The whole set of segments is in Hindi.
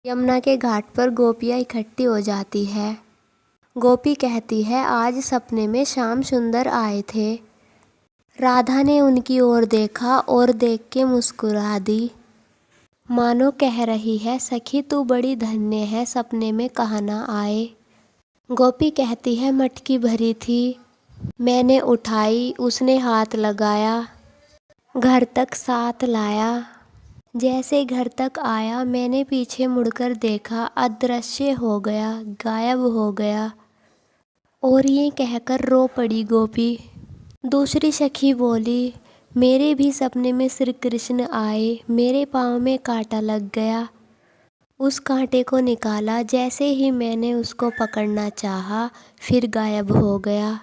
यमुना के घाट पर गोपियाँ इकट्ठी हो जाती है। गोपी कहती है, आज सपने में श्याम सुंदर आए थे। राधा ने उनकी ओर देखा और देख के मुस्कुरा दी, मानो कह रही है, सखी तू बड़ी धन्य है, सपने में कहाँ ना आए। गोपी कहती है, मटकी भरी थी, मैंने उठाई, उसने हाथ लगाया, घर तक साथ लाया। जैसे घर तक आया, मैंने पीछे मुड़कर देखा, अदृश्य हो गया, गायब हो गया। और ये कहकर रो पड़ी गोपी। दूसरी सखी बोली, मेरे भी सपने में श्री कृष्ण आए, मेरे पाँव में कांटा लग गया। उस कांटे को निकाला, जैसे ही मैंने उसको पकड़ना चाहा, फिर गायब हो गया।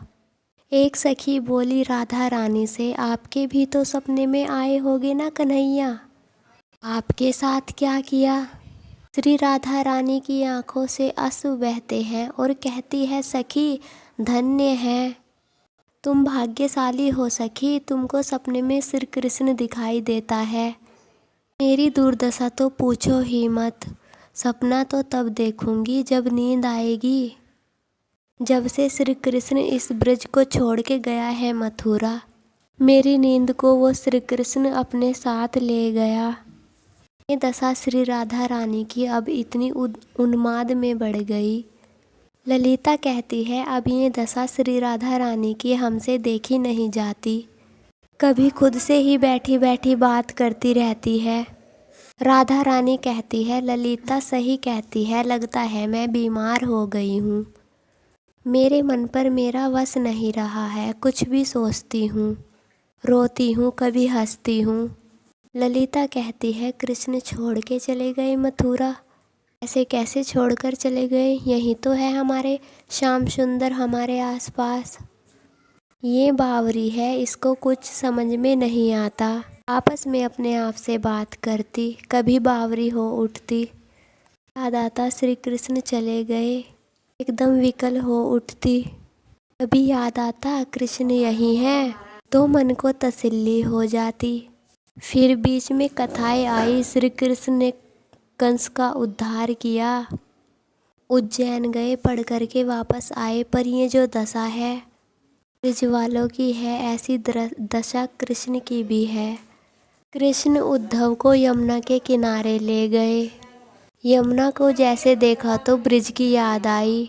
एक सखी बोली राधा रानी से, आपके भी तो सपने में आए होगे ना कन्हैया, आपके साथ क्या किया। श्री राधा रानी की आंखों से आंसू बहते हैं और कहती है, सखी धन्य है, तुम भाग्यशाली हो सखी, तुमको सपने में श्री कृष्ण दिखाई देता है। मेरी दुर्दशा तो पूछो ही मत, सपना तो तब देखूंगी जब नींद आएगी। जब से श्री कृष्ण इस ब्रज को छोड़ के गया है मथुरा, मेरी नींद को वो श्री कृष्ण अपने साथ ले गया। ये दशा श्री राधा रानी की अब इतनी उन्माद में बढ़ गई। ललिता कहती है, अब ये दशा श्री राधा रानी की हमसे देखी नहीं जाती, कभी खुद से ही बैठी बैठी बात करती रहती है। राधा रानी कहती है, ललिता सही कहती है, लगता है मैं बीमार हो गई हूँ, मेरे मन पर मेरा वश नहीं रहा है, कुछ भी सोचती हूँ, रोती हूँ, कभी हंसती हूँ। ललिता कहती है, कृष्ण छोड़ के चले गए मथुरा, ऐसे कैसे छोड़कर चले गए, यही तो है हमारे श्याम सुंदर हमारे आसपास। ये बावरी है, इसको कुछ समझ में नहीं आता, आपस में अपने आप से बात करती, कभी बावरी हो उठती, याद आता श्री कृष्ण चले गए, एकदम विकल हो उठती। कभी याद आता कृष्ण यही है, तो मन को तसल्ली हो जाती। फिर बीच में कथाएं आई, श्री कृष्ण ने कंस का उद्धार किया, उज्जैन गए, पढ़ करके वापस आए, पर ये जो दशा है ब्रज वालों की है, ऐसी दशा कृष्ण की भी है। कृष्ण उद्धव को यमुना के किनारे ले गए, यमुना को जैसे देखा तो ब्रज की याद आई।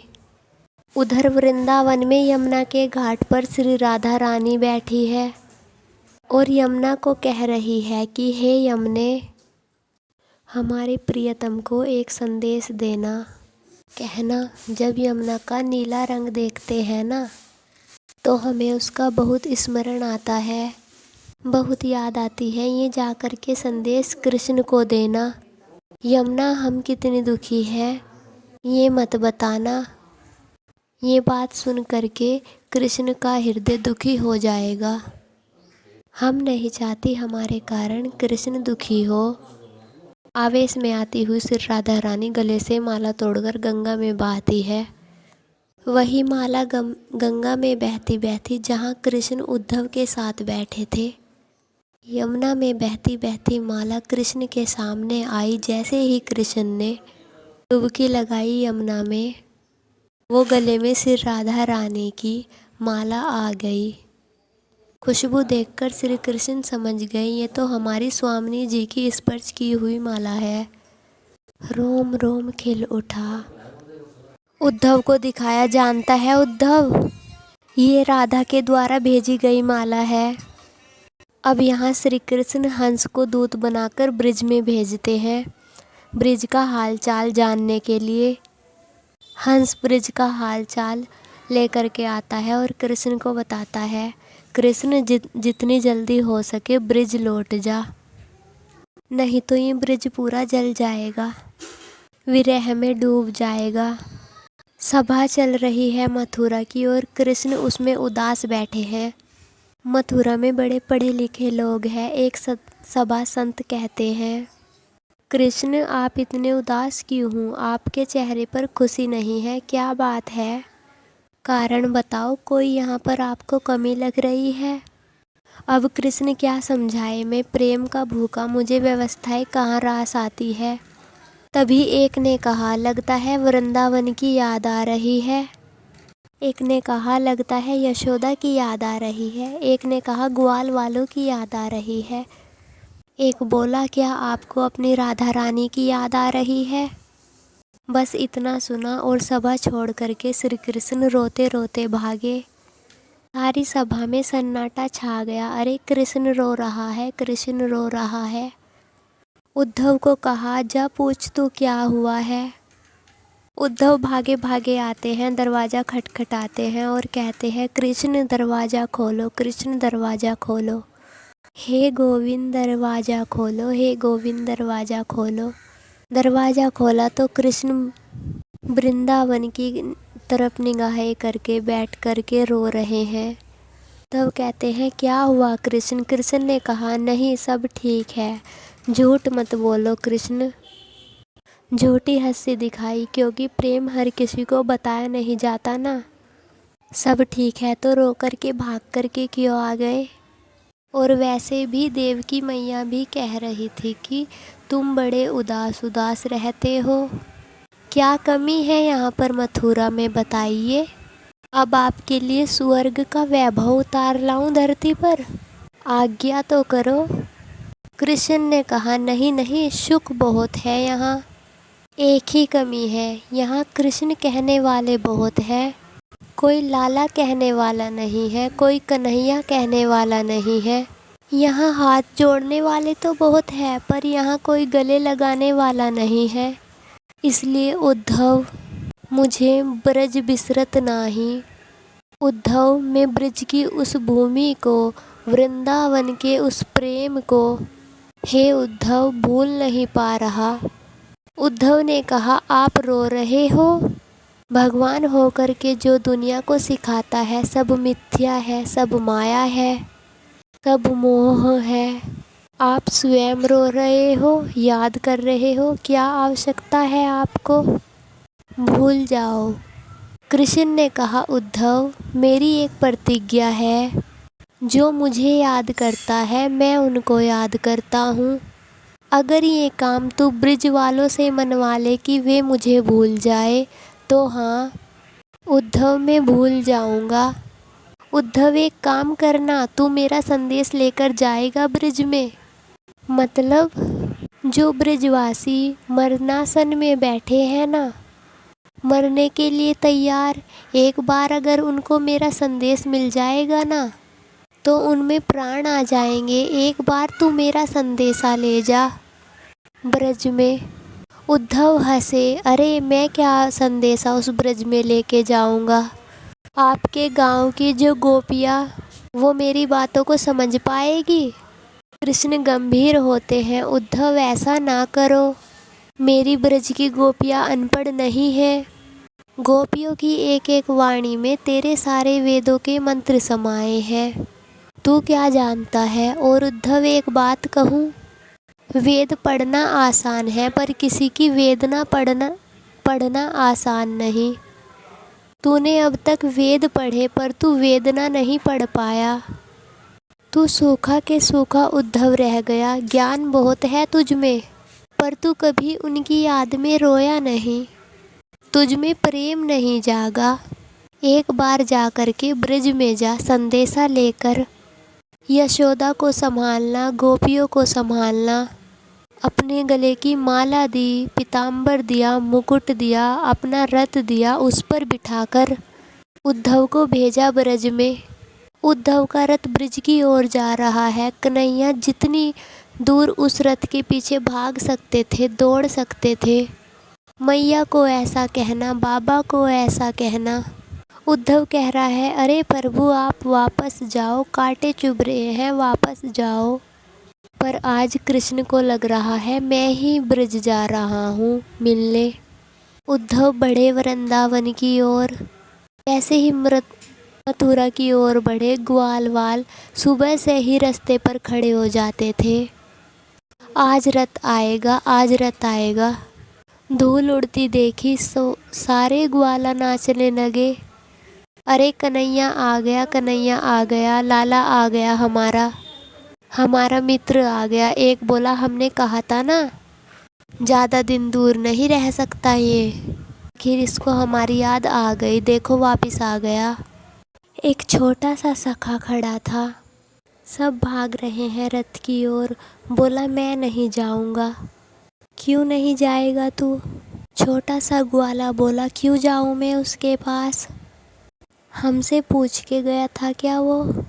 उधर वृंदावन में यमुना के घाट पर श्री राधा रानी बैठी है और यमुना को कह रही है कि हे यमुने, हमारे प्रियतम को एक संदेश देना, कहना जब यमुना का नीला रंग देखते हैं ना, तो हमें उसका बहुत स्मरण आता है, बहुत याद आती है, ये जाकर के संदेश कृष्ण को देना। यमुना हम कितनी दुखी है, ये मत बताना। ये बात सुन करके कृष्ण का हृदय दुखी हो जाएगा। हम नहीं चाहती हमारे कारण कृष्ण दुखी हो। आवेश में आती हुई श्री राधा रानी गले से माला तोड़कर गंगा में बहाती है। वही माला गंगा में बहती बहती जहाँ कृष्ण उद्धव के साथ बैठे थे, यमुना में बहती बहती माला कृष्ण के सामने आई। जैसे ही कृष्ण ने डुबकी लगाई यमुना में, वो गले में श्री राधा रानी की माला आ गई। खुशबू देखकर श्री कृष्ण समझ गए, ये तो हमारी स्वामिनी जी की स्पर्श की हुई माला है। रोम रोम खिल उठा। उद्धव को दिखाया, जानता है उद्धव, ये राधा के द्वारा भेजी गई माला है। अब यहाँ श्री कृष्ण हंस को दूत बनाकर ब्रिज में भेजते हैं, ब्रिज का हालचाल जानने के लिए। हंस ब्रिज का हालचाल लेकर के आता है और कृष्ण को बताता है, कृष्ण जितनी जल्दी हो सके ब्रिज लौट जा, नहीं तो ये ब्रिज पूरा जल जाएगा, विरह में डूब जाएगा। सभा चल रही है मथुरा की और कृष्ण उसमें उदास बैठे हैं। मथुरा में बड़े पढ़े लिखे लोग हैं। एक सभा संत कहते हैं, कृष्ण आप इतने उदास क्यों हो, आपके चेहरे पर खुशी नहीं है, क्या बात है, कारण बताओ, कोई यहाँ पर आपको कमी लग रही है। अब कृष्ण क्या समझाए, मैं प्रेम का भूखा, मुझे व्यवस्थाएं कहाँ रास आती है। तभी एक ने कहा, लगता है वृंदावन की याद आ रही है। एक ने कहा, लगता है यशोदा की याद आ रही है। एक ने कहा, ग्वाल वालों की याद आ रही है। एक बोला, क्या आपको अपनी राधा रानी की याद आ रही है? बस इतना सुना और सभा छोड़ करके श्री कृष्ण रोते रोते भागे। सारी सभा में सन्नाटा छा गया। अरे कृष्ण रो रहा है, कृष्ण रो रहा है। उद्धव को कहा, जा पूछ तू क्या हुआ है। उद्धव भागे भागे आते हैं, दरवाज़ा खटखटाते हैं और कहते हैं, कृष्ण दरवाज़ा खोलो, कृष्ण दरवाज़ा खोलो, हे गोविंद दरवाज़ा खोलो, हे गोविंद दरवाज़ा खोलो। दरवाज़ा खोला तो कृष्ण वृंदावन की तरफ निगाहें करके बैठ करके रो रहे हैं। तब कहते हैं, क्या हुआ कृष्ण? कृष्ण ने कहा, नहीं सब ठीक है, झूठ मत बोलो कृष्ण। झूठी हंसी दिखाई, क्योंकि प्रेम हर किसी को बताया नहीं जाता ना। सब ठीक है तो रो करके भाग करके क्यों आ गए? और वैसे भी देवकी मैया भी कह रही थी कि तुम बड़े उदास उदास रहते हो, क्या कमी है यहाँ पर मथुरा में बताइए। अब आपके लिए स्वर्ग का वैभव उतार लाऊं धरती पर, आज्ञा तो करो। कृष्ण ने कहा, नहीं नहीं, सुख बहुत है यहाँ, एक ही कमी है, यहाँ कृष्ण कहने वाले बहुत है, कोई लाला कहने वाला नहीं है, कोई कन्हैया कहने वाला नहीं है। यहाँ हाथ जोड़ने वाले तो बहुत है, पर यहाँ कोई गले लगाने वाला नहीं है। इसलिए उद्धव मुझे ब्रज बिसरत नाही। उद्धव मैं ब्रज की उस भूमि को, वृंदावन के उस प्रेम को, हे उद्धव भूल नहीं पा रहा। उद्धव ने कहा, आप रो रहे हो? भगवान होकर के जो दुनिया को सिखाता है सब मिथ्या है, सब माया है, सब मोह है। आप स्वयं रो रहे हो, याद कर रहे हो, क्या आवश्यकता है आपको? भूल जाओ। कृष्ण ने कहा, उद्धव मेरी एक प्रतिज्ञा है, जो मुझे याद करता है मैं उनको याद करता हूँ। अगर ये काम तू ब्रिज वालों से मनवा ले कि वे मुझे भूल जाए तो हाँ उद्धव मैं भूल जाऊँगा। उद्धव एक काम करना, तू मेरा संदेश लेकर जाएगा ब्रिज में। मतलब जो ब्रिजवासी मरणासन में बैठे हैं ना, मरने के लिए तैयार, एक बार अगर उनको मेरा संदेश मिल जाएगा ना तो उनमें प्राण आ जाएंगे। एक बार तू मेरा संदेशा ले जा ब्रज में। उद्धव हंसे, अरे मैं क्या संदेशा उस ब्रज में लेके जाऊंगा? आपके गांव की जो गोपियाँ वो मेरी बातों को समझ पाएगी? कृष्ण गंभीर होते हैं, उद्धव ऐसा ना करो, मेरी ब्रज की गोपियाँ अनपढ़ नहीं हैं। गोपियों की एक एक वाणी में तेरे सारे वेदों के मंत्र समाये हैं, तू क्या जानता है? और उद्धव एक बात कहूँ, वेद पढ़ना आसान है पर किसी की वेदना पढ़ना आसान नहीं। तूने अब तक वेद पढ़े पर तू वेदना नहीं पढ़ पाया। तू सूखा के सूखा उद्धव रह गया। ज्ञान बहुत है तुझ में, पर तू कभी उनकी याद में रोया नहीं, तुझ में प्रेम नहीं जागा। एक बार जा कर के ब्रज में जा, संदेशा लेकर यशोदा को संभालना, गोपियों को संभालना। अपने गले की माला दी, पीताम्बर दिया, मुकुट दिया, अपना रथ दिया, उस पर बिठाकर उद्धव को भेजा ब्रज में। उद्धव का रथ ब्रज की ओर जा रहा है। कन्हैया जितनी दूर उस रथ के पीछे भाग सकते थे, दौड़ सकते थे। मैया को ऐसा कहना, बाबा को ऐसा कहना। उद्धव कह रहा है, अरे प्रभु आप वापस जाओ, कांटे चुभ रहे हैं, वापस जाओ। पर आज कृष्ण को लग रहा है मैं ही ब्रज जा रहा हूँ मिलने। उद्धव बढ़े वृंदावन की ओर। ऐसे ही मथुरा की ओर बढ़े। ग्वालवाल सुबह से ही रास्ते पर खड़े हो जाते थे, आज रथ आएगा, आज रथ आएगा। धूल उड़ती देखी सारे ग्वाला नाचने लगे। अरे कन्हैया आ गया, कन्हैया आ गया, लाला आ गया, हमारा मित्र आ गया। एक बोला, हमने कहा था ना ज़्यादा दिन दूर नहीं रह सकता ये। आखिर इसको हमारी याद आ गई, देखो वापस आ गया। एक छोटा सा सखा खड़ा था। सब भाग रहे हैं रथ की ओर। बोला मैं नहीं जाऊंगा। क्यों नहीं जाएगा तू? छोटा सा ग्वाला बोला क्यों जाऊं मैं उसके पास? हमसे पूछ के गया था क्या वो?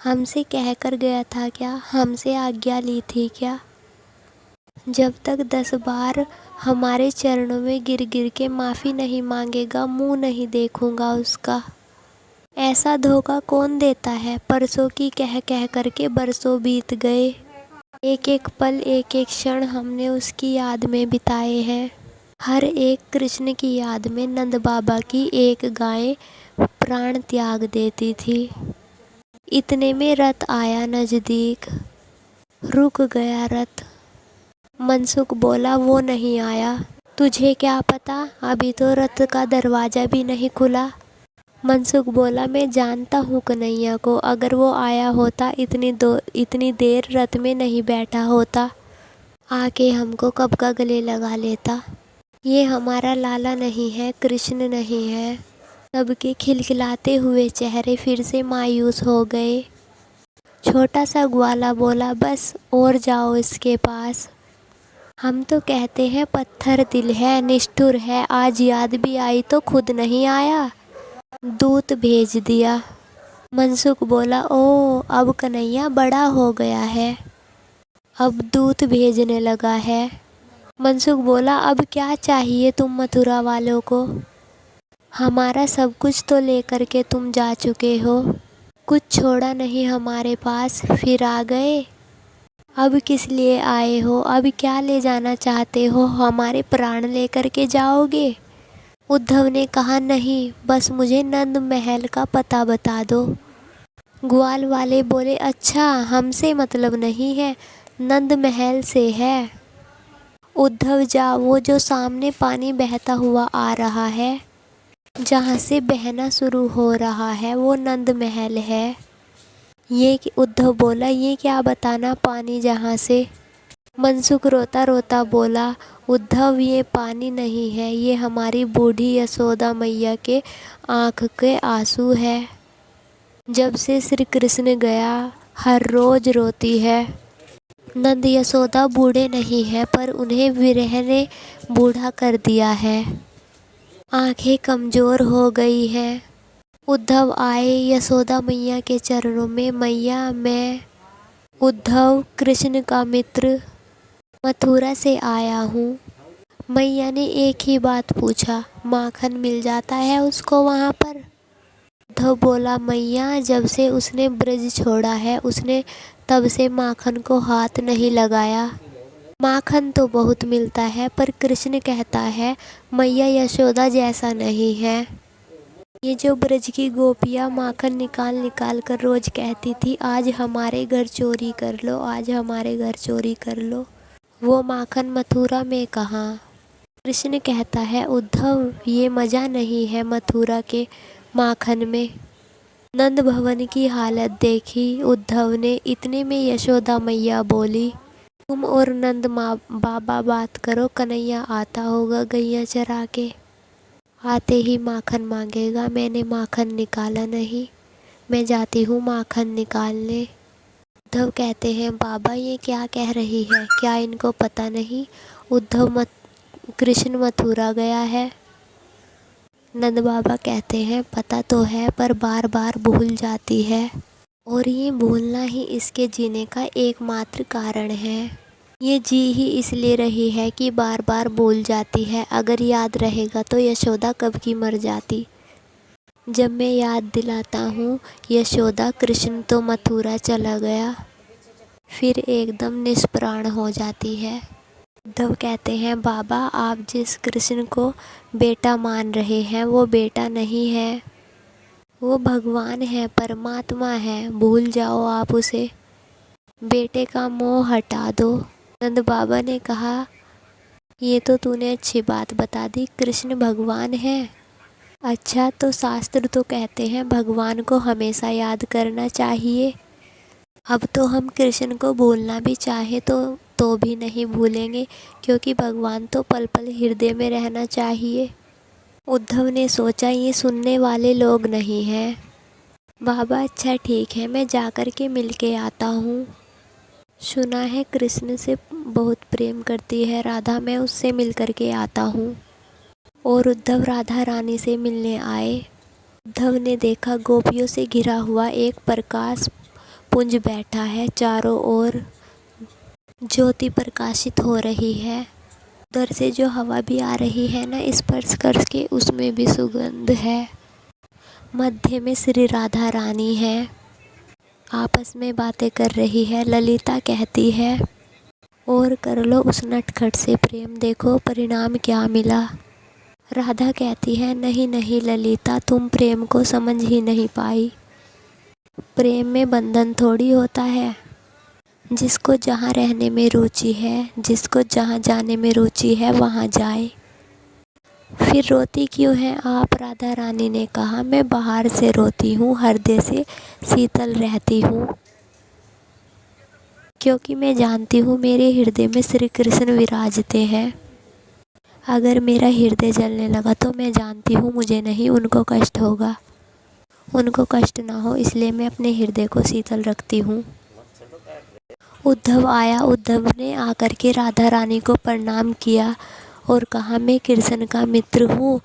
हमसे कह कर गया था क्या? हमसे आज्ञा ली थी क्या? जब तक 10 बार हमारे चरणों में गिर गिर के माफ़ी नहीं मांगेगा, मुंह नहीं देखूंगा उसका। ऐसा धोखा कौन देता है? परसों की कह कह करके बरसों बीत गए। एक एक पल एक एक क्षण हमने उसकी याद में बिताए हैं। हर एक कृष्ण की याद में नंद बाबा की एक गाय प्राण त्याग देती थी। इतने में रथ आया नजदीक। रुक गया रथ। मनसुख बोला वो नहीं आया। तुझे क्या पता, अभी तो रथ का दरवाज़ा भी नहीं खुला। मनसुख बोला मैं जानता हूँ कन्हैया को, अगर वो आया होता इतनी देर रथ में नहीं बैठा होता, आके हमको कब का गले लगा लेता। ये हमारा लाला नहीं है, कृष्ण नहीं है। सबके खिलखिलाते हुए चेहरे फिर से मायूस हो गए। छोटा सा ग्वाला बोला बस और जाओ इसके पास। हम तो कहते हैं पत्थर दिल है, निष्ठुर है, आज याद भी आई तो खुद नहीं आया, दूत भेज दिया। मनसुख बोला ओ अब कन्हैया बड़ा हो गया है, अब दूत भेजने लगा है। मनसुख बोला अब क्या चाहिए तुम मथुरा वालों को? हमारा सब कुछ तो लेकर के तुम जा चुके हो, कुछ छोड़ा नहीं हमारे पास, फिर आ गए। अब किस लिए आए हो? अब क्या ले जाना चाहते हो? हमारे प्राण लेकर के जाओगे? उद्धव ने कहा नहीं, बस मुझे नंद महल का पता बता दो। ग्वाल वाले बोले अच्छा, हमसे मतलब नहीं है, नंद महल से है। उद्धव जा, वो जो सामने पानी बहता हुआ आ रहा है, जहाँ से बहना शुरू हो रहा है, वो नंद महल है। ये उद्धव बोला ये क्या बताना पानी जहाँ से? मनसुख रोता रोता बोला उद्धव ये पानी नहीं है, ये हमारी बूढ़ी यशोदा मैया के आँख के आंसू है। जब से श्री कृष्ण गया हर रोज रोती है। नंद यशोदा बूढ़े नहीं है, पर उन्हें विरह ने बूढ़ा कर दिया है, आंखें कमज़ोर हो गई हैं। उद्धव आए यशोदा मैया के चरणों में, मैया मैं उद्धव कृष्ण का मित्र मथुरा से आया हूँ। मैया ने एक ही बात पूछा, माखन मिल जाता है उसको वहाँ पर? उद्धव बोला मैया जब से उसने ब्रज छोड़ा है, उसने तब से माखन को हाथ नहीं लगाया। माखन तो बहुत मिलता है, पर कृष्ण कहता है मैया यशोदा जैसा नहीं है। ये जो ब्रज की गोपियाँ माखन निकाल निकाल कर रोज कहती थी आज हमारे घर चोरी कर लो, आज हमारे घर चोरी कर लो, वो माखन मथुरा में कहाँ? कृष्ण कहता है उद्धव ये मज़ा नहीं है मथुरा के माखन में। नंद भवन की हालत देखी उद्धव ने। इतने में यशोदा मैया बोली तुम और नंद बाबा बात करो, कन्हैया आता होगा गैया चरा के, आते ही माखन मांगेगा। मैंने माखन निकाला नहीं, मैं जाती हूँ माखन निकालने। उद्धव कहते हैं बाबा ये क्या कह रही है, क्या इनको पता नहीं कृष्ण मथुरा गया है? नंद बाबा कहते हैं पता तो है, पर बार बार भूल जाती है, और ये भूलना ही इसके जीने का एकमात्र कारण है। ये जी ही इसलिए रही है कि बार बार भूल जाती है, अगर याद रहेगा तो यशोदा कब की मर जाती। जब मैं याद दिलाता हूँ यशोदा, कृष्ण तो मथुरा चला गया, फिर एकदम निष्प्राण हो जाती है। उद्धव कहते हैं बाबा आप जिस कृष्ण को बेटा मान रहे हैं वो बेटा नहीं है, वो भगवान है, परमात्मा है, भूल जाओ आप उसे, बेटे का मोह हटा दो। नंद बाबा ने कहा ये तो तूने अच्छी बात बता दी, कृष्ण भगवान है। अच्छा तो शास्त्र तो कहते हैं भगवान को हमेशा याद करना चाहिए। अब तो हम कृष्ण को भूलना भी चाहे तो तो भी नहीं भूलेंगे, क्योंकि भगवान तो पल पल हृदय में रहना चाहिए। उद्धव ने सोचा ये सुनने वाले लोग नहीं हैं। बाबा अच्छा ठीक है, मैं जाकर के मिल के आता हूँ। सुना है कृष्ण से बहुत प्रेम करती है राधा, मैं उससे मिल कर के आता हूँ। और उद्धव राधा रानी से मिलने आए। उद्धव ने देखा गोपियों से घिरा हुआ एक प्रकाश पुंज बैठा है, चारों ओर ज्योति प्रकाशित हो रही है। उधर से जो हवा भी आ रही है ना, स्पर्श करके उसमें भी सुगंध है। मध्य में श्री राधा रानी है, आपस में बातें कर रही है। ललिता कहती है और कर लो उस नटखट से प्रेम, देखो परिणाम क्या मिला। राधा कहती है नहीं नहीं ललिता, तुम प्रेम को समझ ही नहीं पाई। प्रेम में बंधन थोड़ी होता है। जिसको जहाँ रहने में रुचि है, जिसको जहाँ जाने में रुचि है वहाँ जाए। फिर रोती क्यों है आप? राधा रानी ने कहा मैं बाहर से रोती हूँ, हृदय से शीतल रहती हूँ, क्योंकि मैं जानती हूँ मेरे हृदय में श्री कृष्ण विराजते हैं। अगर मेरा हृदय जलने लगा तो मैं जानती हूँ मुझे नहीं, उनको कष्ट होगा। उनको कष्ट ना हो इसलिए मैं अपने हृदय को शीतल रखती हूँ। उद्धव आया। उद्धव ने आकर के राधा रानी को प्रणाम किया और कहा मैं कृष्ण का मित्र हूँ,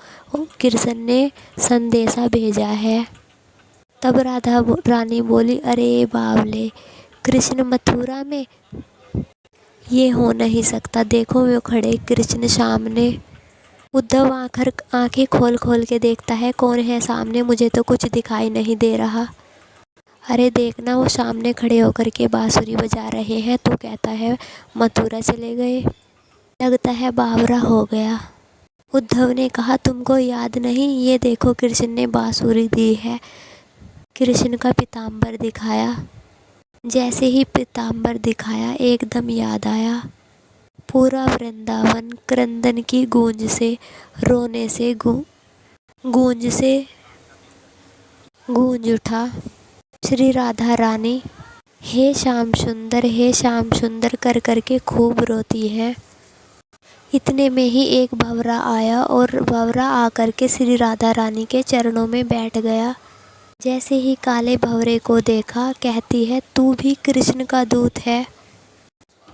कृष्ण ने संदेशा भेजा है। तब राधा रानी बोली अरे बावले, कृष्ण मथुरा में? ये हो नहीं सकता, देखो वो खड़े कृष्ण सामने। उद्धव आंखें खोल खोल के देखता है कौन है सामने, मुझे तो कुछ दिखाई नहीं दे रहा। अरे देखना वो सामने खड़े होकर के बांसुरी बजा रहे हैं। तू कहता है मथुरा चले गए, लगता है बावरा हो गया। उद्धव ने कहा तुमको याद नहीं, ये देखो कृष्ण ने बांसुरी दी है। कृष्ण का पीताम्बर दिखाया। जैसे ही पीताम्बर दिखाया एकदम याद आया। पूरा वृंदावन क्रंदन की गूंज से, रोने से गूंज से गूंज उठा। श्री राधा रानी हे श्याम सुंदर, हे श्याम सुंदर कर करके खूब रोती है। इतने में ही एक भंवरा आया और भंवरा आकर के श्री राधा रानी के चरणों में बैठ गया। जैसे ही काले भंवरे को देखा कहती है तू भी कृष्ण का दूत है।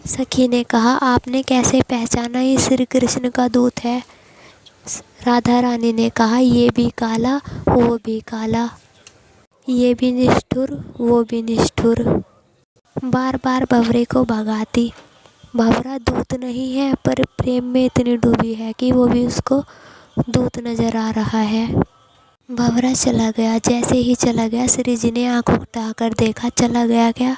सखी ने कहा आपने कैसे पहचाना ये श्री कृष्ण का दूत है? राधा रानी ने कहा ये भी काला वो भी काला, ये भी निष्ठुर वो भी निष्ठुर। बार बार भंवरे को भगाती। भंवरा दूत नहीं है पर प्रेम में इतनी डूबी है कि वो भी उसको दूत नजर आ रहा है। भंवरा चला गया। जैसे ही चला गया श्री जी ने आंख उठाकर देखा, चला गया क्या?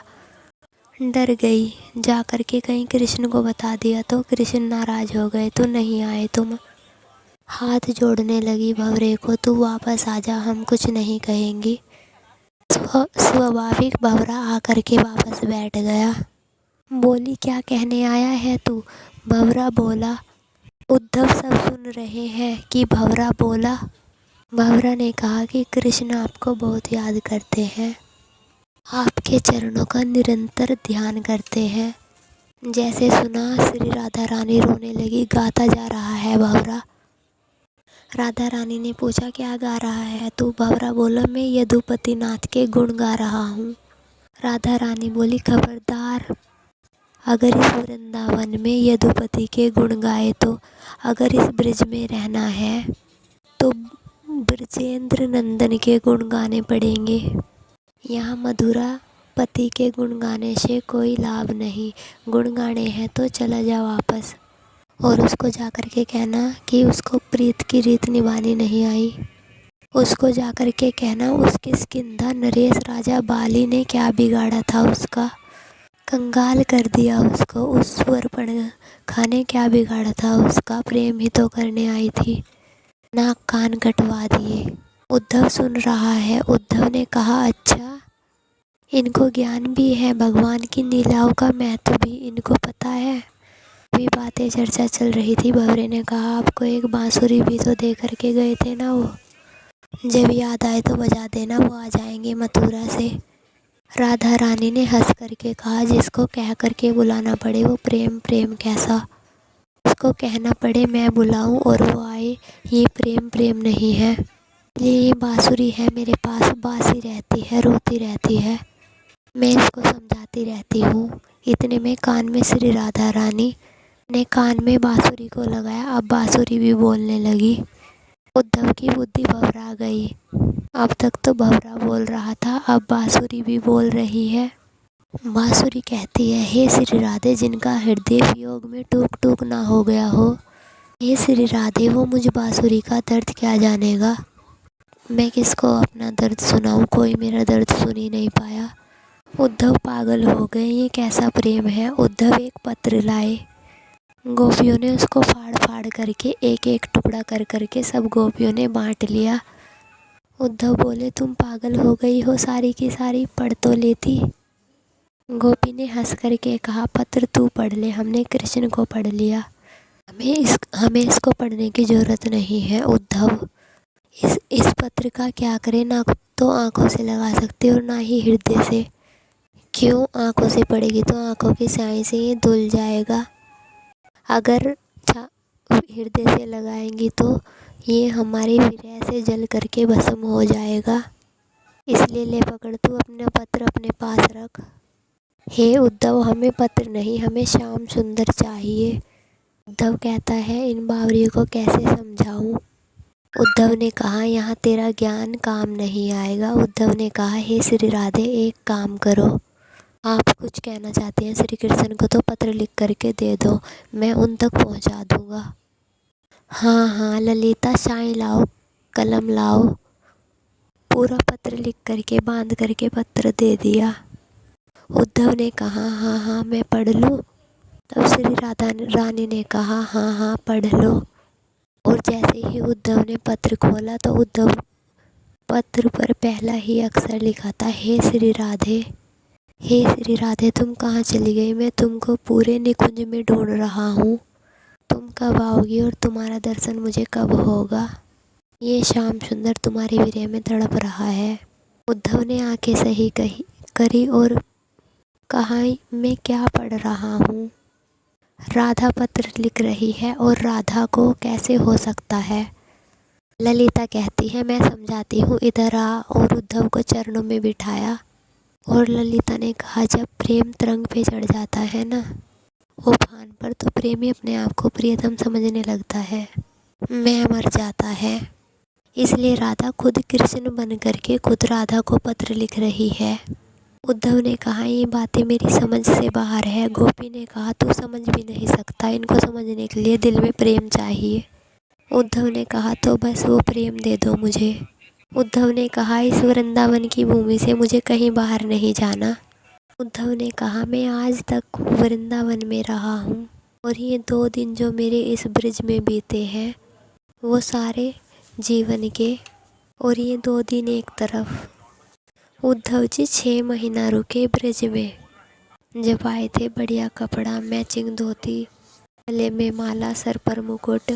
डर गई। जा कर के कहीं कृष्ण को बता दिया तो कृष्ण नाराज हो गए, तो नहीं आए तुम। हाथ जोड़ने लगी भंवरे को, तू वापस आ जा, हम कुछ नहीं कहेंगी। स्वाभाविक भंवरा आकर के वापस बैठ गया। बोली क्या कहने आया है तू? भंवरा बोला। उद्धव सब सुन रहे हैं कि भंवरा बोला। भंवरा ने कहा कि कृष्ण आपको बहुत याद करते हैं, आपके चरणों का निरंतर ध्यान करते हैं। जैसे सुना श्री राधा रानी रोने लगी। गाता जा रहा है भंवरा। राधा रानी ने पूछा क्या गा रहा है तू? भंवरा बोला मैं यदुपति नाथ के गुण गा रहा हूँ। राधा रानी बोली खबरदार, अगर इस वृंदावन में यदुपति के गुण गाए तो, अगर इस ब्रज में रहना है तो ब्रजेंद्र नंदन के गुण गाने पड़ेंगे। यहाँ मधुरा पति के गुण गाने से कोई लाभ नहीं। गुण गाने हैं तो चला जा वापस। और उसको जाकर के कहना कि उसको प्रीत की रीत निभानी नहीं आई। उसको जाकर के कहना उस किष्किंधा नरेश राजा बाली ने क्या बिगाड़ा था, उसका कंगाल कर दिया उसको। उस स्वरपण खाने क्या बिगाड़ा था उसका, प्रेम ही तो करने आई थी, नाक कान कटवा दिए। उद्धव सुन रहा है। उद्धव ने कहा अच्छा, इनको ज्ञान भी है, भगवान की लीलाओं का महत्व भी इनको पता है। भी बातें चर्चा चल रही थी। भंवरे ने कहा आपको एक बांसुरी भी तो दे करके गए थे ना, वो जब याद आए तो बजा देना, वो आ जाएंगे मथुरा से। राधा रानी ने हंस करके कहा, जिसको कह करके बुलाना पड़े वो प्रेम प्रेम कैसा, उसको कहना पड़े मैं बुलाऊं और वो आए, ये प्रेम प्रेम नहीं है। ये बांसुरी है मेरे पास, बासी रहती है, रोती रहती है, मैं इसको समझाती रहती हूँ। इतने में कान में श्री राधा रानी ने कान में बांसुरी को लगाया। अब बांसुरी भी बोलने लगी। उद्धव की बुद्धि भवरा गई। अब तक तो भवरा बोल रहा था, अब बांसुरी भी बोल रही है। बांसुरी कहती है, हे श्री राधे, जिनका हृदय वियोग में टूक टूक ना हो गया हो, हे श्री राधे, वो मुझ बांसुरी का दर्द क्या जानेगा। मैं किसको अपना दर्द सुनाऊं, कोई मेरा दर्द सुन ही नहीं पाया। उद्धव पागल हो गए, ये कैसा प्रेम है। उद्धव एक पत्र लाए। गोपियों ने उसको फाड़ फाड़ करके एक एक टुकड़ा कर करके सब गोपियों ने बांट लिया। उद्धव बोले, तुम पागल हो गई हो, सारी की सारी पढ़ तो लेती। गोपी ने हंस करके कहा, पत्र तू पढ़ ले, हमने कृष्ण को पढ़ लिया, हमें इसको पढ़ने की ज़रूरत नहीं है। उद्धव, इस पत्र का क्या करें, ना तो आंखों से लगा सकते और ना ही हृदय से। क्यों, आंखों से पड़ेगी तो आंखों की स्याही से ये धुल जाएगा, अगर हृदय से लगाएंगी तो ये हमारे विरह से जल करके भस्म हो जाएगा। इसलिए ले पकड़, तू अपना पत्र अपने पास रख। हे उद्धव, हमें पत्र नहीं, हमें श्याम सुंदर चाहिए। उद्धव कहता है, इन बावरियों को कैसे समझाऊं। उद्धव ने कहा, यहाँ तेरा ज्ञान काम नहीं आएगा। उद्धव ने कहा, हे श्री राधे, एक काम करो, आप कुछ कहना चाहते हैं श्री कृष्ण को तो पत्र लिख करके दे दो, मैं उन तक पहुँचा दूँगा। हाँ हाँ ललिता, शाई लाओ, कलम लाओ। पूरा पत्र लिख करके बांध करके पत्र दे दिया। उद्धव ने कहा, हाँ हाँ मैं पढ़ लूँ। तब श्री राधा रानी ने कहा, हाँ हाँ पढ़ लो। और जैसे ही उद्धव ने पत्र खोला तो उद्धव पत्र पर पहला ही अक्षर लिखा था, हे श्री राधे। हे श्री राधे, तुम कहाँ चली गई, मैं तुमको पूरे निकुंज में ढूंढ रहा हूँ, तुम कब आओगी और तुम्हारा दर्शन मुझे कब होगा। ये श्याम सुंदर तुम्हारे विरह में तड़प रहा है। उद्धव ने आंखें सही करी और कहा, मैं क्या पढ़ रहा हूँ, राधा पत्र लिख रही है और राधा को कैसे हो सकता है। ललिता कहती है, मैं समझाती हूँ, इधर आ। और उद्धव को चरणों में बिठाया और ललिता ने कहा, जब प्रेम तरंग पे चढ़ जाता है ना उफान पर, तो प्रेमी अपने आप को प्रियतम समझने लगता है, मैं मर जाता है। इसलिए राधा खुद कृष्ण बन करके खुद राधा को पत्र लिख रही है। उद्धव ने कहा, ये बातें मेरी समझ से बाहर है। गोपी ने कहा, तू समझ भी नहीं सकता, इनको समझने के लिए दिल में प्रेम चाहिए। उद्धव ने कहा, तो बस वो प्रेम दे दो मुझे। उद्धव ने कहा, इस वृंदावन की भूमि से मुझे कहीं बाहर नहीं जाना। उद्धव ने कहा, मैं आज तक वृंदावन में रहा हूँ और ये 2 दिन जो मेरे इस ब्रिज में बीते हैं वो सारे जीवन के, और ये 2 दिन एक तरफ। उद्धव जी 6 महीना रुके ब्रिज में। जब आए थे बढ़िया कपड़ा, मैचिंग धोती, गले में माला, सर पर मुकुट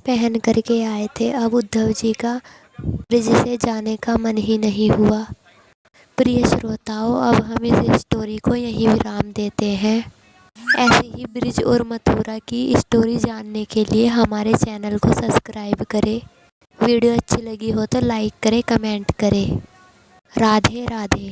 पहन करके आए थे। अब उद्धव जी का ब्रिज से जाने का मन ही नहीं हुआ। प्रिय श्रोताओं, अब हम इस स्टोरी को यहीं विराम देते हैं। ऐसे ही ब्रिज और मथुरा की स्टोरी जानने के लिए हमारे चैनल को सब्सक्राइब करें। वीडियो अच्छी लगी हो तो लाइक करें, कमेंट करें। राधे राधे।